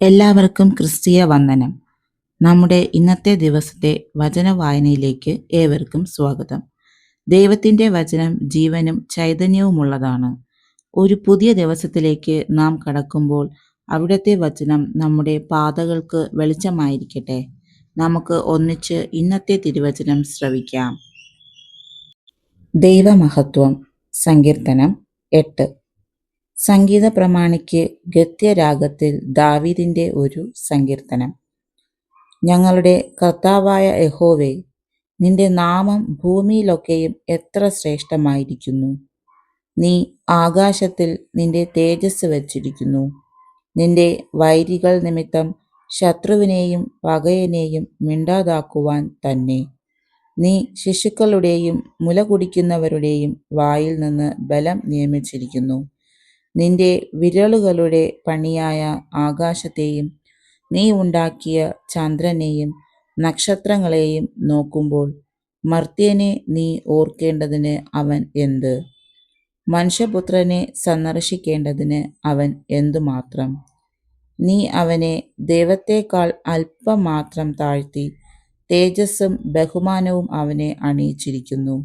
എല്ലാവർക്കും ക്രിസ്തീയ വന്ദനം. നമ്മുടെ ഇന്നത്തെ ദിവസത്തെ വചന വായനയിലേക്ക് ഏവർക്കും സ്വാഗതം. ദൈവത്തിൻ്റെ വചനം ജീവനും ചൈതന്യവുമുള്ളതാണ്. ഒരു പുതിയ ദിവസത്തിലേക്ക് നാം കടക്കുമ്പോൾ അവിടുത്തെ വചനം നമ്മുടെ പാതകൾക്ക് വെളിച്ചമായിരിക്കട്ടെ. നമുക്ക് ഒന്നിച്ച് ഇന്നത്തെ തിരുവചനം ശ്രവിക്കാം. ദൈവമഹത്വം. സങ്കീർത്തനം 8. സംഗീത പ്രമാണിക്ക് ഗദ്യരാഗത്തിൽ ദാവീദിന്റെ ഒരു സങ്കീർത്തനം. ഞങ്ങളുടെ കർത്താവായ യഹോവേ, നിന്റെ നാമം ഭൂമിയിലൊക്കെയും എത്ര ശ്രേഷ്ഠമായിരിക്കുന്നു. നീ ആകാശത്തിൽ നിന്റെ തേജസ് വച്ചിരിക്കുന്നു. നിന്റെ വൈരികൾ നിമിത്തം ശത്രുവിനെയും പകയനെയും മിണ്ടാതാക്കുവാൻ തന്നെ. നീ ശിശുക്കളുടെയും മുല കുടിക്കുന്നവരുടെയും വായിൽ നിന്ന് ബലം നിയമിച്ചിരിക്കുന്നു. നിന്റെ വിരലുകളുടെ പണിയായ ആകാശത്തെയും നീ ഉണ്ടാക്കിയ ചന്ദ്രനെയും നക്ഷത്രങ്ങളെയും നോക്കുമ്പോൾ മർത്യനെ നീ ഓർക്കേണ്ടതിന് അവൻ എന്ത്? മനുഷ്യപുത്രനെ സന്ദർശിക്കേണ്ടതിന് അവൻ എന്തുമാത്രം? നീ അവനെ ദൈവത്തേക്കാൾ അല്പം മാത്രം താഴ്ത്തി തേജസ്സും ബഹുമാനവും അവനെ അണിയിച്ചിരിക്കുന്നു.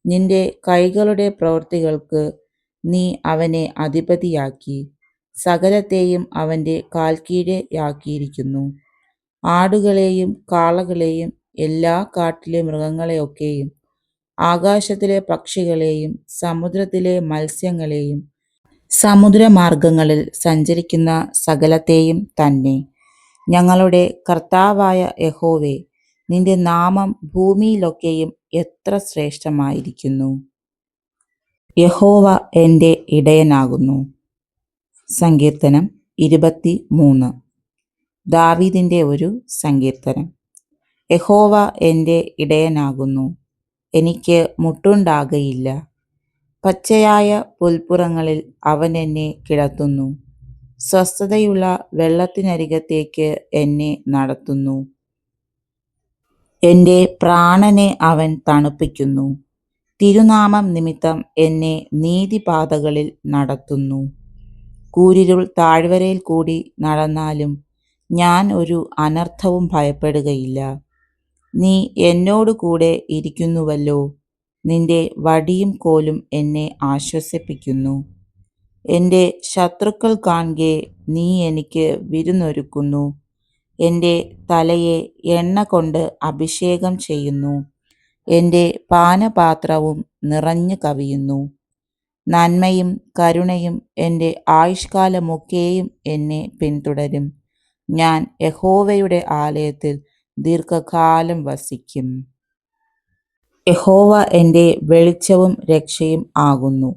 നിന്റെ കൈകളുടെ പ്രവൃത്തികൾക്ക് നീ അവനെ അധിപതിയാക്കി സകലത്തെയും അവൻ്റെ കാൽക്കീഴെയാക്കിയിരിക്കുന്നു. ആടുകളെയും കാളകളെയും എല്ലാ കാട്ടിലെ മൃഗങ്ങളെയൊക്കെയും ആകാശത്തിലെ പക്ഷികളെയും സമുദ്രത്തിലെ മത്സ്യങ്ങളെയും സമുദ്രമാർഗങ്ങളിൽ സഞ്ചരിക്കുന്ന സകലത്തെയും തന്നെ. ഞങ്ങളുടെ കർത്താവായ യഹോവേ, നിന്റെ നാമം ഭൂമിയിലൊക്കെയും എത്ര ശ്രേഷ്ഠമായിരിക്കുന്നു. യഹോവ എൻ്റെ ഇടയനാകുന്നു. സങ്കീർത്തനം 23. ദാവീദിന്റെ ഒരു സങ്കീർത്തനം. യഹോവ എൻ്റെ ഇടയനാകുന്നു, എനിക്ക് മുട്ടുണ്ടാകയില്ല. പച്ചയായ പുൽപ്പുറങ്ങളിൽ അവൻ എന്നെ കിടത്തുന്നു. സ്വസ്ഥതയുള്ള വെള്ളത്തിനരികത്തേക്ക് എന്നെ നടത്തുന്നു. എൻ്റെ പ്രാണനെ അവൻ തണുപ്പിക്കുന്നു. തിരുനാമം നിമിത്തം എന്നെ നീതിപാതകളിൽ നടത്തുന്നു. കൂരിരുൾ താഴ്വരയിൽ കൂടി നടന്നാലും ഞാൻ ഒരു അനർത്ഥവും ഭയപ്പെടുകയില്ല. നീ എന്നോട് കൂടെ ഇരിക്കുന്നുവല്ലോ. നിന്റെ വടിയും കോലും എന്നെ ആശ്വസിപ്പിക്കുന്നു. എൻ്റെ ശത്രുക്കൾ കാൺകെ നീ എനിക്ക് വിരുന്നൊരുക്കുന്നു. എൻ്റെ തലയെ എണ്ണ കൊണ്ട് അഭിഷേകം ചെയ്യുന്നു. എൻ്റെ പാനപാത്രവും നിറഞ്ഞു കവിയുന്നു. നന്മയും കരുണയും എൻ്റെ ആയുഷ്കാലമൊക്കെയും എന്നെ പിന്തുടരും. ഞാൻ യഹോവയുടെ ആലയത്തിൽ ദീർഘകാലം വസിക്കും. യഹോവ എൻ്റെ വെളിച്ചവും രക്ഷയും ആകുന്നു.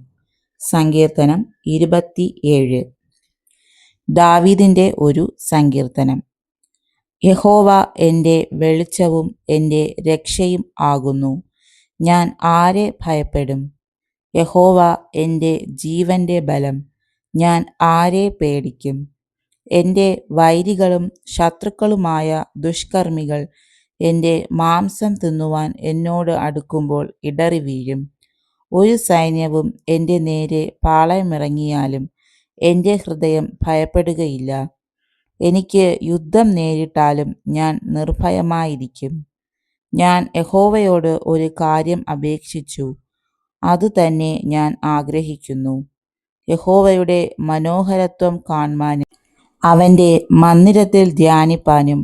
സങ്കീർത്തനം 27. ദാവീദിന്റെ ഒരു സങ്കീർത്തനം. യഹോവ എൻ്റെ വെളിച്ചവും എൻ്റെ രക്ഷയും ആകുന്നു. ഞാൻ ആരെ ഭയപ്പെടും? യഹോവ എൻ്റെ ജീവന്റെ ബലം. ഞാൻ ആരെ പേടിക്കും? എൻ്റെ വൈരികളും ശത്രുക്കളുമായ ദുഷ്കർമ്മികൾ എൻ്റെ മാംസം തിന്നുവാൻ എന്നോട് അടുക്കുമ്പോൾ ഇടറി വീഴും. ഒരു സൈന്യവും എൻ്റെ നേരെ പാളയമിറങ്ങിയാലും എൻ്റെ ഹൃദയം ഭയപ്പെടുകയില്ല. എനിക്ക് യുദ്ധം നേരിട്ടാലും ഞാൻ നിർഭയമായിരിക്കും. ഞാൻ യഹോവയോട് ഒരു കാര്യം അപേക്ഷിച്ചു, അതുതന്നെ ഞാൻ ആഗ്രഹിക്കുന്നു. യഹോവയുടെ മനോഹരത്വം കാൺമാനും അവൻ്റെ മന്ദിരത്തിൽ ധ്യാനിപ്പാനും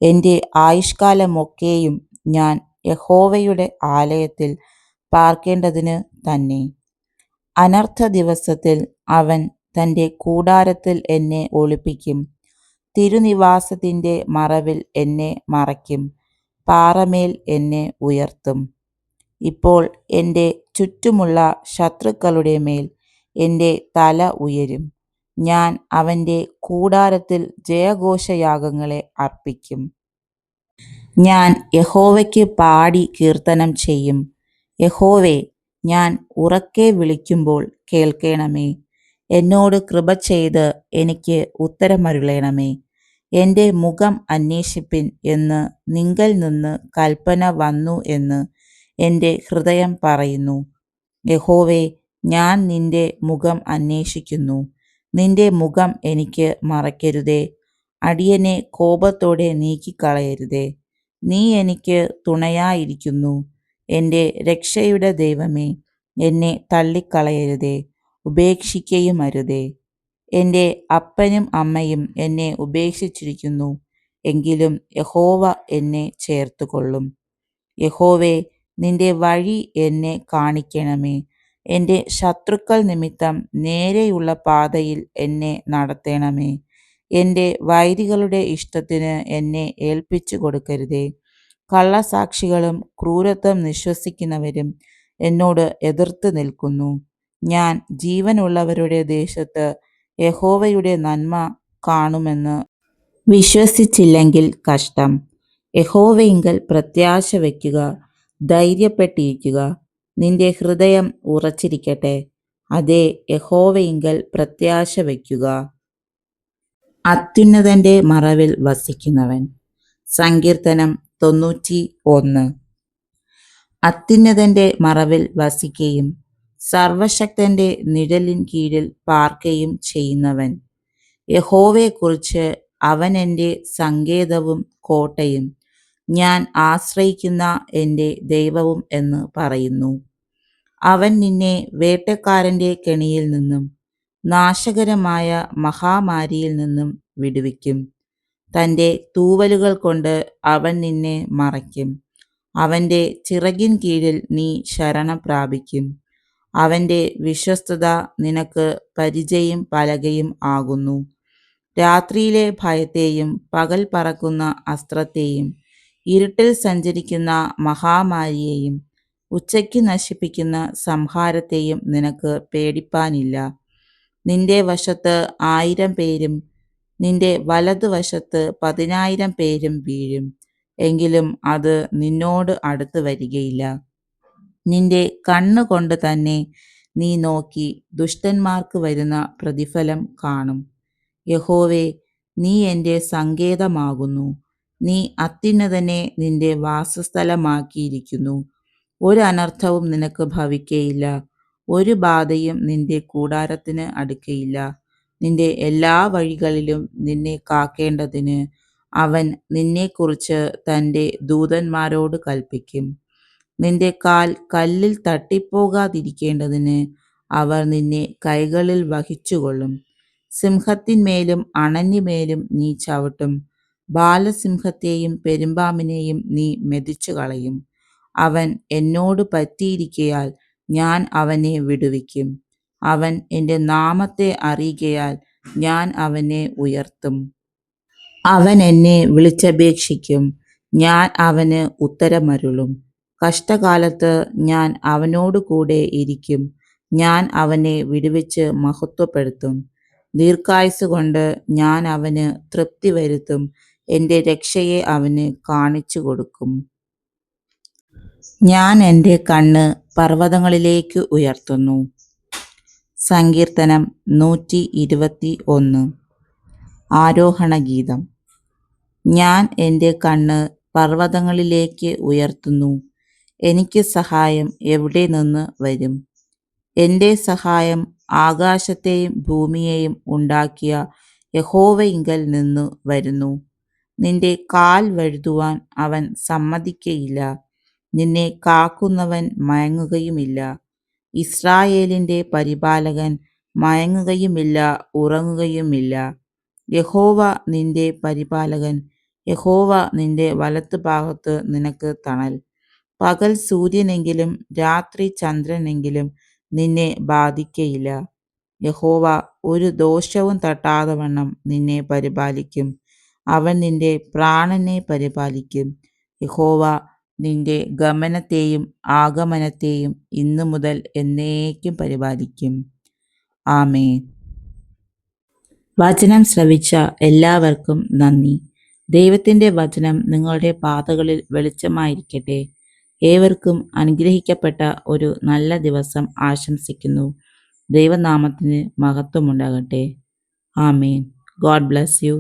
എൻ്റെ ആയുഷ്കാലമൊക്കെയും ഞാൻ യഹോവയുടെ ആലയത്തിൽ പാർക്കേണ്ടതിന് തന്നെ. അനർത്ഥ ദിവസത്തിൽ അവൻ തൻ്റെ കൂടാരത്തിൽ എന്നെ ഒളിപ്പിക്കും. തിരുനിവാസത്തിൻ്റെ മറവിൽ എന്നെ മറയ്ക്കും. പാറമേൽ എന്നെ ഉയർത്തും. ഇപ്പോൾ എൻ്റെ ചുറ്റുമുള്ള ശത്രുക്കളുടെ മേൽ എൻ്റെ തല ഉയരും. ഞാൻ അവൻ്റെ കൂടാരത്തിൽ ജയഘോഷയാഗങ്ങളെ അർപ്പിക്കും. ഞാൻ യഹോവയ്ക്ക് പാടി കീർത്തനം ചെയ്യും. യഹോവേ, ഞാൻ ഉറക്കെ വിളിക്കുമ്പോൾ കേൾക്കണമേ. എന്നോട് കൃപ ചെയ്ത് എനിക്ക് ഉത്തരമരുളണമേ. എൻ്റെ മുഖം അന്വേഷിപ്പിൻ എന്ന് നിങ്കൽ നിന്ന് കൽപ്പന വന്നു എന്ന് എൻ്റെ ഹൃദയം പറയുന്നു. യഹോവേ, ഞാൻ നിന്റെ മുഖം അന്വേഷിക്കുന്നു. നിന്റെ മുഖം എനിക്ക് മറയ്ക്കരുതേ. അടിയനെ കോപത്തോടെ നീക്കിക്കളയരുതേ. നീ എനിക്ക് തുണയായിരിക്കുന്നു. എൻ്റെ രക്ഷയുടെ ദൈവമേ, എന്നെ തള്ളിക്കളയരുതേ, ഉപേക്ഷിക്കുകയും അരുതേ. എൻ്റെ അപ്പനും അമ്മയും എന്നെ ഉപേക്ഷിച്ചിരിക്കുന്നു, എങ്കിലും യഹോവ എന്നെ ചേർത്തുകൊള്ളും. യഹോവേ, നിന്റെ വഴി എന്നെ കാണിക്കണമേ. എൻ്റെ ശത്രുക്കൾ നിമിത്തം നേരെയുള്ള പാതയിൽ എന്നെ നടത്തണമേ. എൻ്റെ വൈരികളുടെ ഇഷ്ടത്തിന് എന്നെ ഏൽപ്പിച്ചു കൊടുക്കരുതേ. കള്ളസാക്ഷികളും ക്രൂരത്വം നിശ്വസിക്കുന്നവരും എന്നോട് എതിർത്ത് നിൽക്കുന്നു. ഞാൻ ജീവനുള്ളവരുടെ ദേശത്ത് യഹോവയുടെ നന്മ കാണുമെന്ന് വിശ്വസിച്ചില്ലെങ്കിൽ കഷ്ടം. യഹോവയിങ്കൽ പ്രത്യാശ വയ്ക്കുക, ധൈര്യപ്പെട്ടിരിക്കുക. നിന്റെ ഹൃദയം ഉറച്ചിരിക്കട്ടെ. അതേ, യഹോവയിങ്കൽ പ്രത്യാശ വയ്ക്കുക. അത്യുന്നതന്റെ മറവിൽ വസിക്കുന്നവൻ. സങ്കീർത്തനം 91. അത്യുന്നതന്റെ മറവിൽ വസിക്കുകയും സർവശക്തന്റെ നിഴലിൻ കീഴിൽ പാർക്കുകയും ചെയ്യുന്നവൻ. യഹോവയെക്കുറിച്ച് അവൻ എൻ്റെ സങ്കേതവും കോട്ടയും ഞാൻ ആശ്രയിക്കുന്ന എൻ്റെ ദൈവവും എന്ന് പറയുന്നു. അവൻ നിന്നെ വേട്ടക്കാരൻ്റെ കെണിയിൽ നിന്നും നാശകരമായ മഹാമാരിയിൽ നിന്നും വിടുവിക്കും. തൻ്റെ തൂവലുകൾ കൊണ്ട് അവൻ നിന്നെ മറയ്ക്കും. അവൻ്റെ ചിറകിൻ കീഴിൽ നീ ശരണം പ്രാപിക്കും. അവൻ്റെ വിശ്വസ്തത നിനക്ക് പരിചയും പലകയും ആകുന്നു. രാത്രിയിലെ ഭയത്തെയും പകൽ പറക്കുന്ന അസ്ത്രത്തെയും ഇരുട്ടിൽ സഞ്ചരിക്കുന്ന മഹാമാരിയെയും ഉച്ചയ്ക്ക് നശിപ്പിക്കുന്ന സംഹാരത്തെയും നിനക്ക് പേടിപ്പാനില്ല. നിന്റെ വശത്ത് 1000 പേരും നിന്റെ വലതുവശത്ത് 10,000 പേരും വീഴും, എങ്കിലും അത് നിന്നോട് അടുത്ത് വരികയില്ല. നിന്റെ കണ്ണുകൊണ്ട് തന്നെ നീ നോക്കി ദുഷ്ടന്മാർക്ക് വരുന്ന പ്രതിഫലം കാണും. യഹോവേ, നീ എൻ്റെ സങ്കേതമാകുന്നു. നീ അത്യുന്നതനെ നിന്റെ വാസസ്ഥലമാക്കിയിരിക്കുന്നു. ഒരു അനർത്ഥവും നിനക്ക് ഭവിക്കയില്ല, ഒരു ബാധയും നിന്റെ കൂടാരത്തിന് അടുക്കയില്ല. നിന്റെ എല്ലാ വഴികളിലും നിന്നെ കാക്കേണ്ടതിന് അവൻ നിന്നെക്കുറിച്ച് തൻ്റെ ദൂതന്മാരോട് കൽപ്പിക്കും. നിന്റെ കാൽ കല്ലിൽ തട്ടിപ്പോകാതിരിക്കേണ്ടതിന് അവർ നിന്നെ കൈകളിൽ വഹിച്ചുകൊള്ളും. സിംഹത്തിന്മേലും അണഞ്ഞിമേലും നീ ചവിട്ടും. ബാലസിംഹത്തെയും പെരുമ്പാമ്പിനെയും നീ മെതിച്ചു കളയും. അവൻ എന്നോട് പറ്റിയിരിക്കയാൽ ഞാൻ അവനെ വിടുവിക്കും. അവൻ എൻ്റെ നാമത്തെ അറിയുകയാൽ ഞാൻ അവനെ ഉയർത്തും. അവൻ എന്നെ വിളിച്ചപേക്ഷിക്കും, ഞാൻ അവന് ഉത്തരമരുളും. കഷ്ടകാലത്ത് ഞാൻ അവനോട് കൂടെ ഇരിക്കും. ഞാൻ അവനെ വിടുവിച്ച് മഹത്വപ്പെടുത്തും. ദീർഘായുസ്സുകൊണ്ട് ഞാൻ അവന് തൃപ്തി വരുത്തും. എൻ്റെ രക്ഷയെ അവന് കാണിച്ചു കൊടുക്കും. ഞാൻ എൻ്റെ കണ്ണ് പർവ്വതങ്ങളിലേക്ക് ഉയർത്തുന്നു. സങ്കീർത്തനം 121. ആരോഹണഗീതം. ഞാൻ എൻ്റെ കണ്ണ് പർവ്വതങ്ങളിലേക്ക് ഉയർത്തുന്നു. എനിക്ക് സഹായം എവിടെ നിന്ന് വരും? എൻ്റെ സഹായം ആകാശത്തെയും ഭൂമിയെയും ഉണ്ടാക്കിയ യഹോവയിങ്കൽ നിന്നു വരുന്നു. നിന്റെ കാൽ വഴുതുവാൻ അവൻ സമ്മതിക്കയില്ല. നിന്നെ കാക്കുന്നവൻ മയങ്ങുകയുമില്ല. ഇസ്രായേലിൻ്റെ പരിപാലകൻ മയങ്ങുകയുമില്ല, ഉറങ്ങുകയുമില്ല. യഹോവ നിന്റെ പരിപാലകൻ. യഹോവ നിന്റെ വലത്തുഭാഗത്ത് നിനക്ക് തണൽ. പകൽ സൂര്യനെങ്കിലും രാത്രി ചന്ദ്രനെങ്കിലും നിന്നെ ബാധിക്കയില്ല. യഹോവ ഒരു ദോഷവും തട്ടാതവണ്ണം നിന്നെ പരിപാലിക്കും. അവൻ നിന്റെ പ്രാണനെ പരിപാലിക്കും. യഹോവ നിന്റെ ഗമനത്തെയും ആഗമനത്തെയും ഇന്നു മുതൽ എന്നേക്കും പരിപാലിക്കും. ആമേൻ. വചനം ശ്രവിച്ച എല്ലാവർക്കും നന്ദി. ദൈവത്തിൻ്റെ വചനം നിങ്ങളുടെ പാതകളിൽ വെളിച്ചമായിരിക്കട്ടെ. ഏവർക്കും അനുഗ്രഹിക്കപ്പെട്ട ഒരു നല്ല ദിവസം ആശംസിക്കുന്നു. ദൈവനാമത്തിന് മഹത്വമുണ്ടാകട്ടെ. ആമേൻ. God bless you.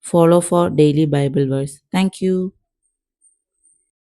Follow for daily Bible verse. Thank you.